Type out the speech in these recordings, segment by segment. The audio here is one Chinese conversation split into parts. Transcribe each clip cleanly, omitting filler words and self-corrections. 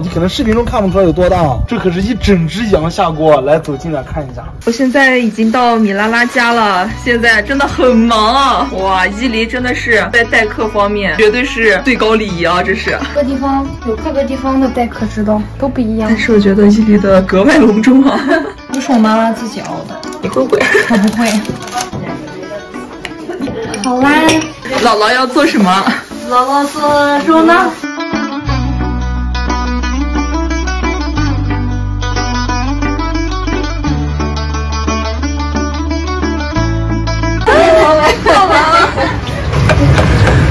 你可能视频中看不出来有多大，这可是一整只羊下锅。来，走近点看一下。我现在已经到米拉拉家了，现在真的很忙啊！哇，伊犁真的是在待客方面绝对是最高礼仪啊！这是各地方有各个地方的待客之道，都不一样。但是我觉得伊犁的格外隆重啊！这是我妈妈自己熬的，你会不会？我不会。好啦，姥姥要做什么？姥姥做肉呢。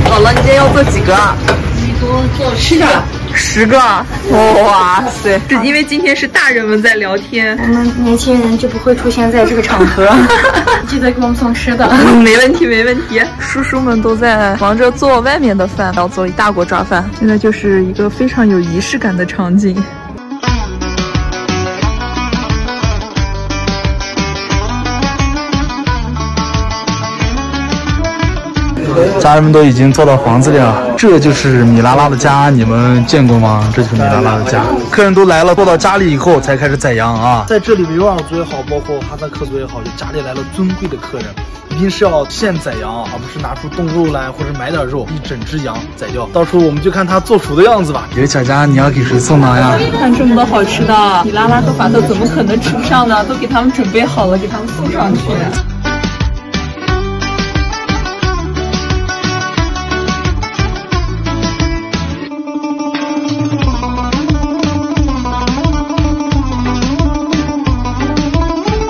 姥姥，你今天要做几个？给我做10个。10个，哇塞！是因为今天是大人们在聊天，我们年轻人就不会出现在这个场合。记得给我们送吃的。没问题，没问题。叔叔们都在忙着做外面的饭，要做一大锅抓饭。现在就是一个非常有仪式感的场景。家人们都已经坐到房子里了，这就是米拉拉的家，你们见过吗？这就是米拉拉的家。客人都来了，坐到家里以后才开始宰羊啊。在这里维吾尔族也好，包括哈萨克族也好，家里来了尊贵的客人，一定是要现宰羊，而不是拿出冻肉来或者买点肉，一整只羊宰掉。到时候我们就看他做熟的样子吧。这个小家你要给谁送呢呀？看这么多好吃的，米拉拉都把它怎么可能吃不上呢？都给他们准备好了，给他们送上去。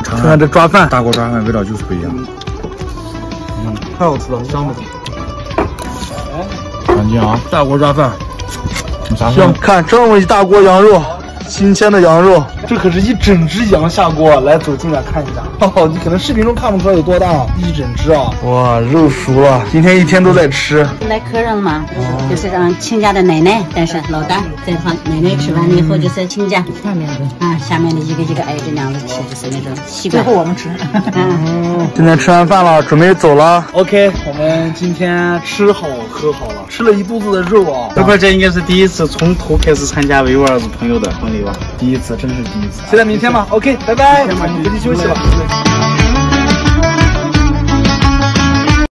看看这抓饭，大锅抓饭味道就是不一样。太好吃了，香不？干净啊！大锅抓饭，香！看这么一大锅羊肉，新鲜的羊肉，这可是一整只羊下锅。来，走近点看一下。你可能视频中看不出来有多大，一整只啊！哇，肉熟了，今天一天都在吃。来客人了嘛，就是让亲家的奶奶，但是老大再放奶奶吃完了以后就是亲家下面的啊，下面的一个一个挨着那样子吃，就是那种习惯。最后我们吃。今天吃完饭了，准备走了。OK， 我们今天吃好喝好了，吃了一肚子的肉啊！这块这应该是第一次从头开始参加维吾尔族朋友的婚礼吧？第一次，真是第一次。期待明天吧。OK， 拜拜，回去休息了。